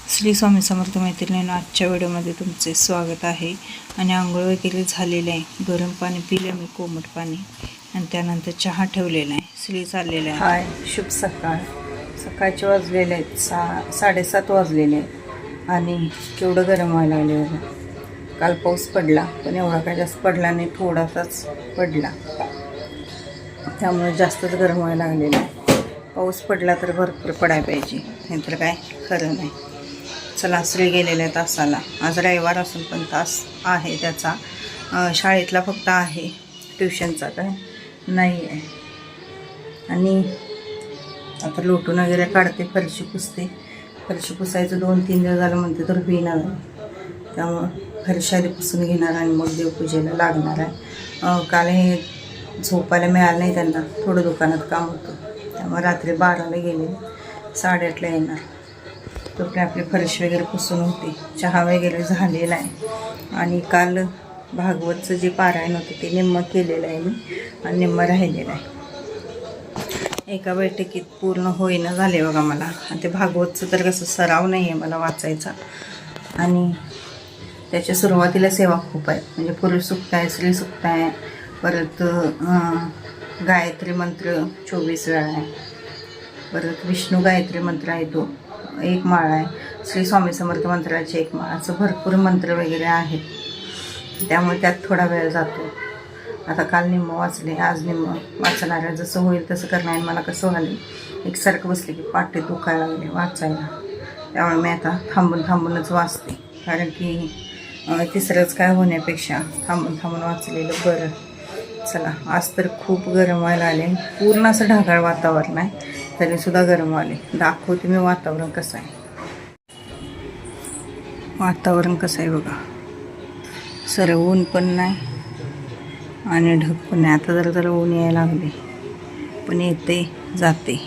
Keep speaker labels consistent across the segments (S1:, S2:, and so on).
S1: श्री स्वामी समर्थ मैत्रिणींनो, आजच्या व्हिडिओमध्ये तुमचे स्वागत आहे. आणि आंघोळ वगैरे झालेले आहे. गरम पाणी पिलं मी, कोमट पाणी, आणि त्यानंतर चहा ठेवलेला आहे. श्री चाललेला आहे. हाय, शुभ सकाळ. सकाळचे वाजलेले आहेत 7:30 वाजलेले आहेत आणि केवढं गरम व्हायला लागले बघा. काल पाऊस पडला पण एवढा काय जास्त पडला नाही, थोडासाच पडला, त्यामुळे जास्तच गरम व्हायला लागलेलं आहे. पाऊस पडला तर भरपूर पडायला पाहिजे, नाहीतर काय खरं नाही. चला, श्री गेलेले आहे तासाला. आज रविवार असून पण तास आहे त्याचा. शाळेतला फक्त आहे, ट्युशनचा काय नाही आहे. आणि आता लोटून वगैरे काढते, फरशी पुसते. फरशी पुसायचं 2-3 दिवस झालं म्हणते तर होईना झालं, त्यामुळं फरशी आधी पुसून घेणार आणि मग देवपूजेला लागणार आहे. काल हे झोपायला मिळालं नाही त्यांना, थोडं दुकानात काम होतं, त्यामुळे रात्री 12ला गेले, 8:30ला येणार. तर आपली फरशी वगैरे पुसून होती. चहा वगैरे झालेला आहे. आणि काल भागवतचं जे पारायण होतं ते निम्मं केलेलं आहे मी, आणि निम्मं राहिलेलं आहे. एका बैठकीत पूर्ण होईना झाले बघा मला. आणि ते भागवतचं तर कसं सराव नाही आहे मला वाचायचा, आणि त्याच्या सुरुवातीला सेवा खूप आहे. म्हणजे पुरुष सुक्त आहे, स्त्री सुक्त आहे, परत गायत्री मंत्र 24 वेळा आहे, परत विष्णू गायत्री मंत्र आहे तो 1 माळ आहे, श्री स्वामी समर्थ मंत्राचे 1 माळ, असं भरपूर मंत्र वगैरे आहेत. त्यामुळे त्यात थोडा वेळ जातो. आता काल निम्मं वाचले, आज निम्मं वाचणार आहे. जसं होईल तसं करणार. मला कसं व्हायला, एकसारखं बसले की पाठी दुखायला लागले वाचायला, त्यामुळे मी आता थांबूनच वाचते. कारण की तिसरंच काय होण्यापेक्षा थांबून वाचलेलं बरं. चला, आज तर खूप गरम व्हायला आले. पूर्ण असं ढगाळ वातावरण आहे, तरीसुद्धा गरम आले. दाखवते मी वातावरण कसं आहे. वातावरण कसं आहे बघा. सर ऊन पण नाही आणि ढग पण नाही. आता जरा ऊन यायला लागले, पण येते जाते,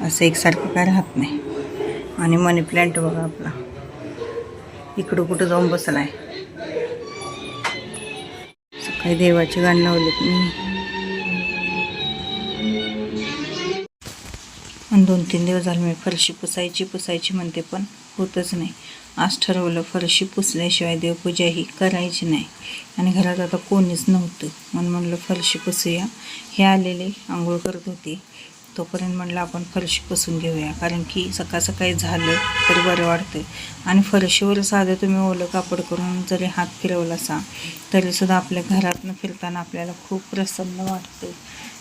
S1: असं एकसारखं काय राहत नाही. आणि मनी प्लॅन्ट बघा आपला इकडं कुठं जाऊन बसला आहे. सकाळी देवाची गाणी लावलीत मी, आणि 2-3 दिवस झाले मी फरशी पुसायची म्हणते, पण होतच नाही. आज ठरवलं फरशी पुसल्याशिवाय देवपूजा ही करायची नाही. आणि घरात आता कोणीच नव्हतं, म्हणून म्हणलं फरशी पुसूया. हे आलेले आंघोळ करत होते, तोपर्यंत म्हणलं आपण फरशी पुसून घेऊया. कारण की सकाळी झालं तर बरं वाटतं. आणि फरशीवर साधं तुम्ही ओलं कापड करून जरी हात फिरवला असा तरीसुद्धा आपल्या घरातनं फिरताना आपल्याला खूप प्रसन्न वाटतं.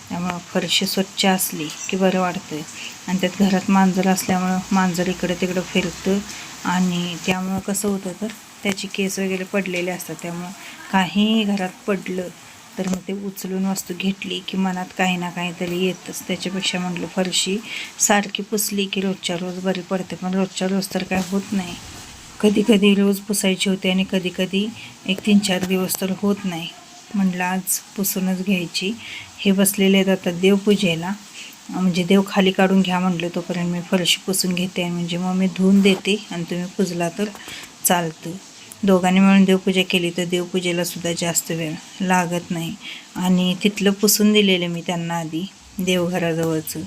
S1: त्यामुळं फरशी स्वच्छ असली की बरं वाटतं. आणि त्यात घरात मांजर असल्यामुळं मांजर इकडं तिकडं फिरतं, आणि त्यामुळं कसं होतं तर त्याची केस वगैरे पडलेले असतात. त्यामुळं काहीही घरात पडलं तर मग ते उचलून वस्तू घेतली की मनात काही ना काहीतरी येतच. त्याच्यापेक्षा म्हटलं फरशी सारखी पुसली की रोजच्या रोज बरी पडते. पण रोजच्या रोज तर काय होत नाही. कधी रोज पुसायची होते आणि कधी 3-4 दिवस तर होत नाही. म्हटलं आज पुसूनच घ्यायची. हे बसलेले आहेत आता देवपूजेला, म्हणजे देव खाली काढून घ्या म्हटलं, तोपर्यंत मी फरशी पुसून घेते. म्हणजे मग मी धुवून देते आणि तुम्ही पुजला तर चालतं. दोघांनी मिळून देवपूजा केली तर देवपूजेला सुद्धा जास्त वेळ लागत नाही. आणि तिथलं पुसून दिलेलं मी त्यांना आधी देवघराजवळचं,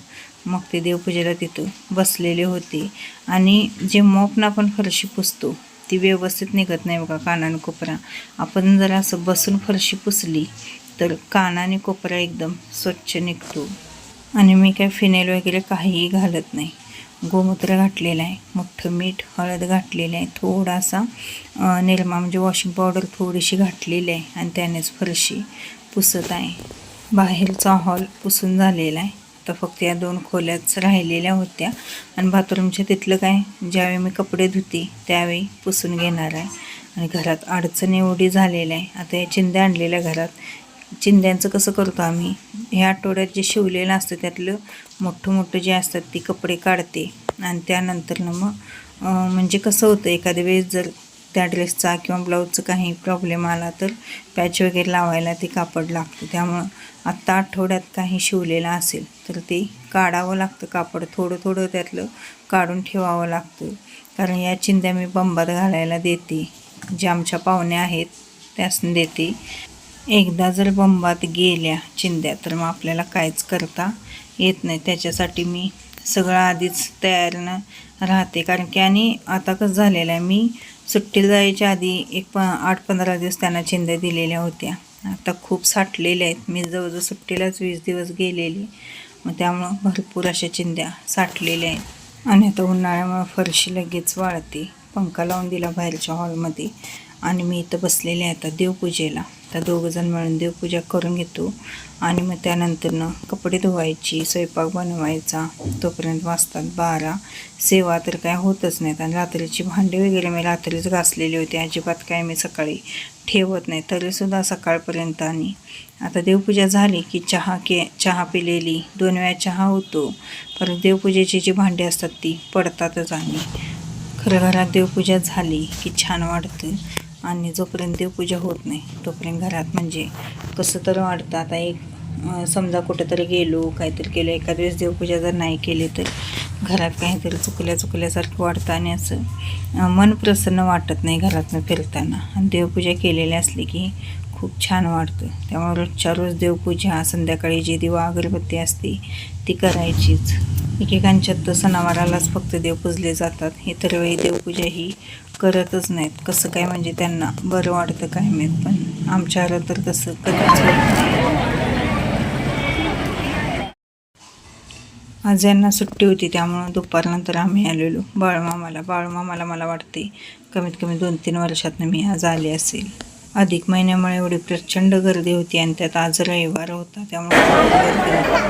S1: मग ते देवपूजेला तिथं बसलेले होते. आणि जे मॉपनं आपण फरशी पुसतो ती व्यवस्थित निघत नाही बघा, कानाने कोपरा. आपण जर असं बसून फरशी पुसली तर कानाने कोपरा एकदम स्वच्छ निघतो. आणि मी काय फिनेल वगैरे काहीही घालत नाही. गोमूत्र घातलेलं आहे, मोठं मीठ, हळद घातलेलं आहे, थोडासा निरमा म्हणजे वॉशिंग पावडर थोडीशी घातलेली आहे, आणि त्यानेच फरशी पुसत आहे. बाहेरचा हॉल पुसून झालेला आहे. तर फक्त या 2 खोल्याच राहिलेल्या होत्या. आणि बाथरूमच्या तिथलं काय ज्यावेळी मी कपडे धुते त्यावेळी पुसून घेणार आहे. आणि घरात अडचण एवढी झालेली आहे. आता या चिंध्या आणलेल्या घरात, चिंध्यांचं कसं करतो आम्ही, ह्या आठवड्यात जे शिवलेलं असतं त्यातलं मोठं जे असतात ती कपडे काढते. आणि त्यानंतर मग म्हणजे कसं होतं, एखाद्या वेळेस जर त्या ड्रेसचा किंवा ब्लाऊजचा काही प्रॉब्लेम आला तर पॅच वगैरे लावायला ते कापड लागतं. त्यामुळं आत्ता आठवड्यात काही शिवलेलं असेल तर ते काढावं लागतं. कापड थोडं त्यातलं काढून ठेवावं लागतं. कारण या चिंध्या मी बंबात घालायला देते, जे आमच्या पाहुण्या आहेत त्यासनी देते. एकदा जर बंबात गेल्या चिंध्या तर मग आपल्याला काहीच करता येत नाही. त्याच्यासाठी मी सगळं आधीच तयारीनं राहते. कारण की आणि आता कसं झालेलं आहे, मी सुट्टीला जायच्या आधी 8-15 दिवस त्यांना चिंध्या दिलेल्या होत्या. आता खूप साठलेल्या आहेत. मी जवळजवळ सुट्टीलाच 20 दिवस गेलेली, मग त्यामुळं भरपूर अशा चिंध्या साठलेल्या आहेत. आणि आता उन्हाळ्यामुळं फरशी लगेच वाळते. पंखा लावून दिला बाहेरच्या हॉलमध्ये आणि मी इथं बसलेले आहे आता देवपूजेला. तर दोघंजण मिळून देवपूजा करून घेतो आणि मग त्यानंतरनं कपडे धुवायची, स्वयंपाक बनवायचा. तोपर्यंत वाजतात 12. सेवा तर काय होतच नाहीत. आणि रात्रीची भांडी वगैरे मी रात्रीच घासलेली होती. अजिबात काय मी सकाळी ठेवत नाही, तरीसुद्धा सकाळपर्यंत. आणि आता देवपूजा झाली की चहा पिलेली 2 वेळा चहा होतो. परत देवपूजेची जी भांडी असतात ती पडतातच. आणि खरं घरात देवपूजा झाली की छान वाटतं. आणि जोपर्यंत देवपूजा होत नाही तोपर्यंत घरात म्हणजे कसं तर वाटतं. आता समजा कुठंतरी गेलो, काहीतरी केलं, एखाद्या वेळेस देवपूजा जर नाही केली तर घरात काहीतरी चुकल्यासारखं वाटतं आणि असं मन प्रसन्न वाटत नाही घरातनं फिरताना. आणि देवपूजा केलेली असली की खूप छान वाटतं. त्यामुळे रोजच्या रोज देवपूजा, संध्याकाळी जी दिवा अगरबत्ती असते ती करायचीच. एकेकांच्यात तर सणावारालाच फक्त देव पूजले जातात, इतर वेळी देवपूजा ही करतच नाहीत. कसं काय म्हणजे त्यांना बरं वाटतं काय माहीत, पण आमच्या घरात तर तसं कधीच होत नाही. आज यांना सुट्टी होती त्यामुळं दुपारनंतर आम्ही आलेलो बाळूमामाला मला वाटते कमीत कमी 2-3 वर्षातनं मी आज आले असेल. अधिक महिन्यामुळे एवढी प्रचंड गर्दी होती आणि त्यात आज रविवार होता त्यामुळे गर्दी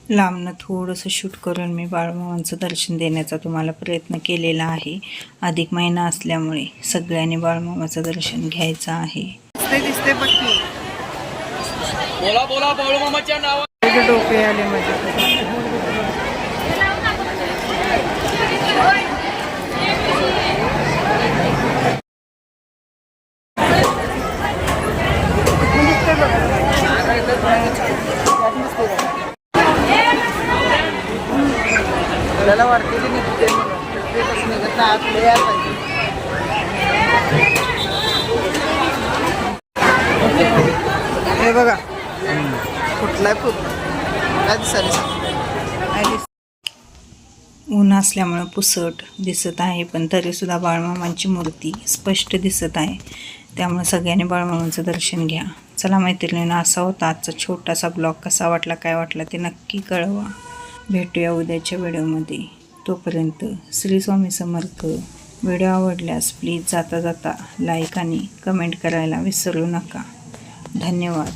S1: लांबनं थोडंसं शूट करून मी बाळूमामांचं दर्शन देण्याचा तुम्हाला प्रयत्न केलेला आहे. अधिक महिना असल्यामुळे सगळ्यांनी बाळूमामाचं दर्शन घ्यायचं आहे. दिसते बघी बोला बाळूमामाच्या नावाने डोके आले माझ्या. आपल्याला वाटते की निघते निघत ना आपले हे बघा कुठलाय काय दिसायला. ऊन असल्यामुळं पुसट दिसत आहे, पण तरीसुद्धा बाळूमामांची मूर्ती स्पष्ट दिसत आहे. त्यामुळे सगळ्यांनी बाळूमामांचं दर्शन घ्या. चला मैत्रिणींनो, असा होता आजचा छोटासा ब्लॉग. कसा वाटला, काय वाटला ते नक्की कळवा. भेटूया उद्याच्या व्हिडिओमध्ये. तोपर्यंत श्री स्वामी समर्थ. व्हिडिओ आवडल्यास प्लीज जाता जाता लाईक आणि कमेंट करायला विसरू नका. धन्यवाद.